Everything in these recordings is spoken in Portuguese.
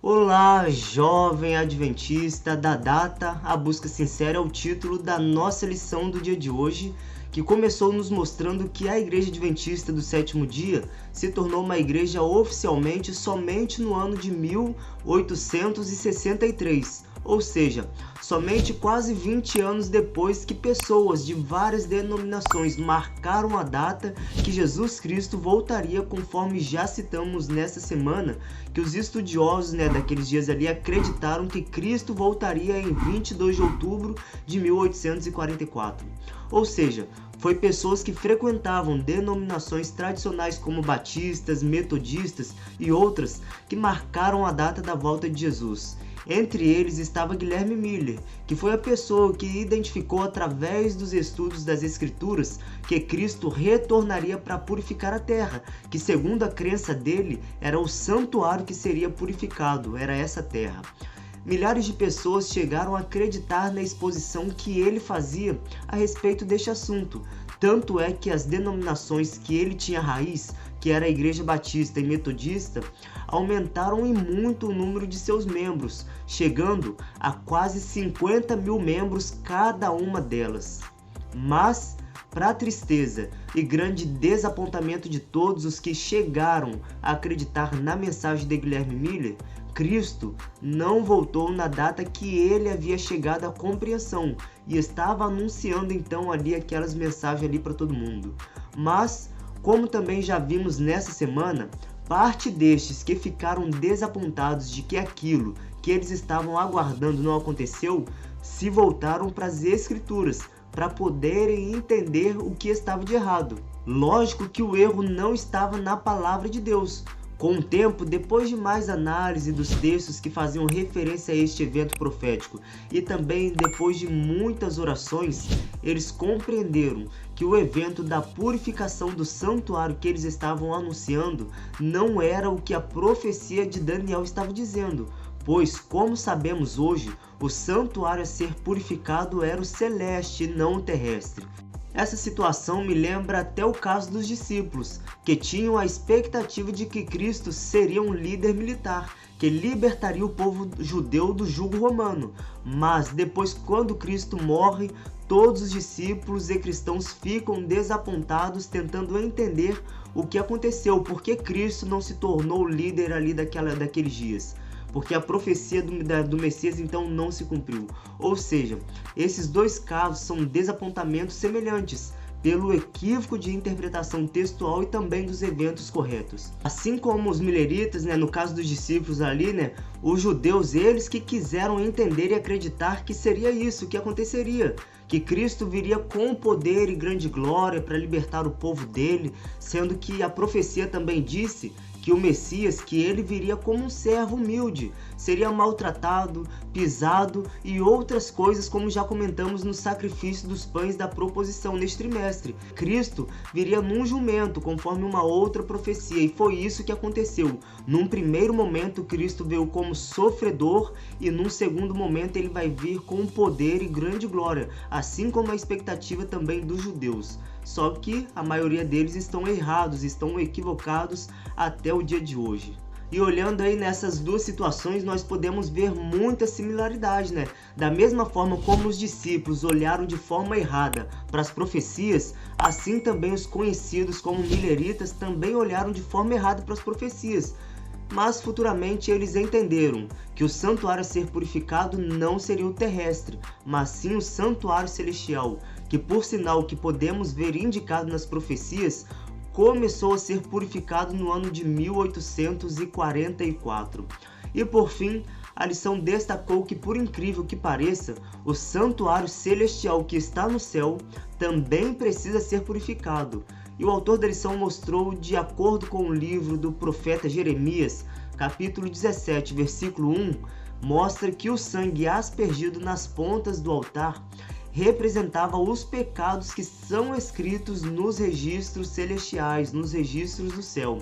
Olá, jovem adventista da data, a busca sincera é o título da nossa lição do dia de hoje, que começou nos mostrando que a Igreja Adventista do Sétimo Dia se tornou uma igreja oficialmente somente no ano de 1863, ou seja, somente quase 20 anos depois que pessoas de várias denominações marcaram a data que Jesus Cristo voltaria, conforme já citamos nesta semana, que os estudiosos daqueles dias ali acreditaram que Cristo voltaria em 22 de outubro de 1844. Ou seja, foi pessoas que frequentavam denominações tradicionais como batistas, metodistas e outras que marcaram a data da volta de Jesus. Entre eles estava Guilherme Miller, que foi a pessoa que identificou através dos estudos das Escrituras que Cristo retornaria para purificar a terra, que segundo a crença dele era o santuário que seria purificado, era essa terra. Milhares de pessoas chegaram a acreditar na exposição que ele fazia a respeito deste assunto. Tanto é que as denominações que ele tinha raiz, que era a Igreja Batista e Metodista, aumentaram em muito o número de seus membros, chegando a quase 50 mil membros cada uma delas. Mas, para tristeza e grande desapontamento de todos os que chegaram a acreditar na mensagem de Guilherme Miller, Cristo não voltou na data que ele havia chegado à compreensão e estava anunciando então ali aquelas mensagens ali para todo mundo. Mas, como também já vimos nessa semana, parte destes que ficaram desapontados de que aquilo que eles estavam aguardando não aconteceu, se voltaram para as Escrituras para poderem entender o que estava de errado. Lógico que o erro não estava na palavra de Deus. Com o tempo, depois de mais análise dos textos que faziam referência a este evento profético e também depois de muitas orações, eles compreenderam que o evento da purificação do santuário que eles estavam anunciando não era o que a profecia de Daniel estava dizendo, pois, como sabemos hoje, o santuário a ser purificado era o celeste e não o terrestre. Essa situação me lembra até o caso dos discípulos, que tinham a expectativa de que Cristo seria um líder militar, que libertaria o povo judeu do jugo romano. Mas depois, quando Cristo morre, todos os discípulos e cristãos ficam desapontados, tentando entender o que aconteceu, porque Cristo não se tornou líder ali daqueles dias. Porque a profecia do Messias então não se cumpriu. Ou seja, esses dois casos são desapontamentos semelhantes, pelo equívoco de interpretação textual e também dos eventos corretos. Assim como os mileritas, no caso dos discípulos ali, os judeus, eles que quiseram entender e acreditar que seria isso que aconteceria, que Cristo viria com poder e grande glória para libertar o povo dele, sendo que a profecia também disse que o Messias, que ele viria como um servo humilde, seria maltratado, pisado e outras coisas, como já comentamos no sacrifício dos pães da proposição neste trimestre. Cristo viria num jumento, conforme uma outra profecia, e foi isso que aconteceu. Num primeiro momento, Cristo veio como sofredor, e num segundo momento ele vai vir com poder e grande glória, assim como a expectativa também dos judeus. Só que a maioria deles estão errados, estão equivocados até o dia de hoje. E olhando aí nessas duas situações, nós podemos ver muita similaridade, Da mesma forma como os discípulos olharam de forma errada para as profecias, assim também os conhecidos como mileritas também olharam de forma errada para as profecias. Mas futuramente eles entenderam que o santuário a ser purificado não seria o terrestre, mas sim o santuário celestial, que por sinal que podemos ver indicado nas profecias, começou a ser purificado no ano de 1844. E por fim, a lição destacou que, por incrível que pareça, o santuário celestial que está no céu também precisa ser purificado. E o autor da lição mostrou, de acordo com o livro do profeta Jeremias, capítulo 17, versículo 1, mostra que o sangue aspergido nas pontas do altar representava os pecados que são escritos nos registros celestiais, nos registros do céu.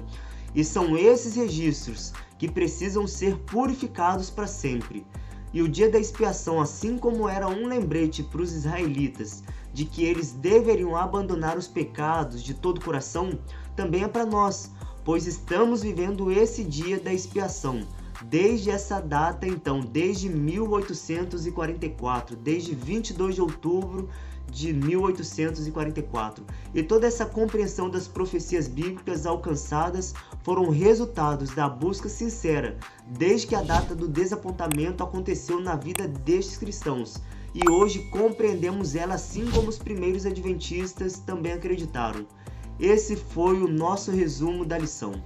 E são esses registros que precisam ser purificados para sempre. E o dia da expiação, assim como era um lembrete para os israelitas de que eles deveriam abandonar os pecados de todo o coração, também é para nós, pois estamos vivendo esse dia da expiação. Desde essa data, então, desde 1844, desde 22 de outubro de 1844. E toda essa compreensão das profecias bíblicas alcançadas foram resultados da busca sincera, desde que a data do desapontamento aconteceu na vida destes cristãos. E hoje compreendemos ela assim como os primeiros adventistas também acreditaram. Esse foi o nosso resumo da lição.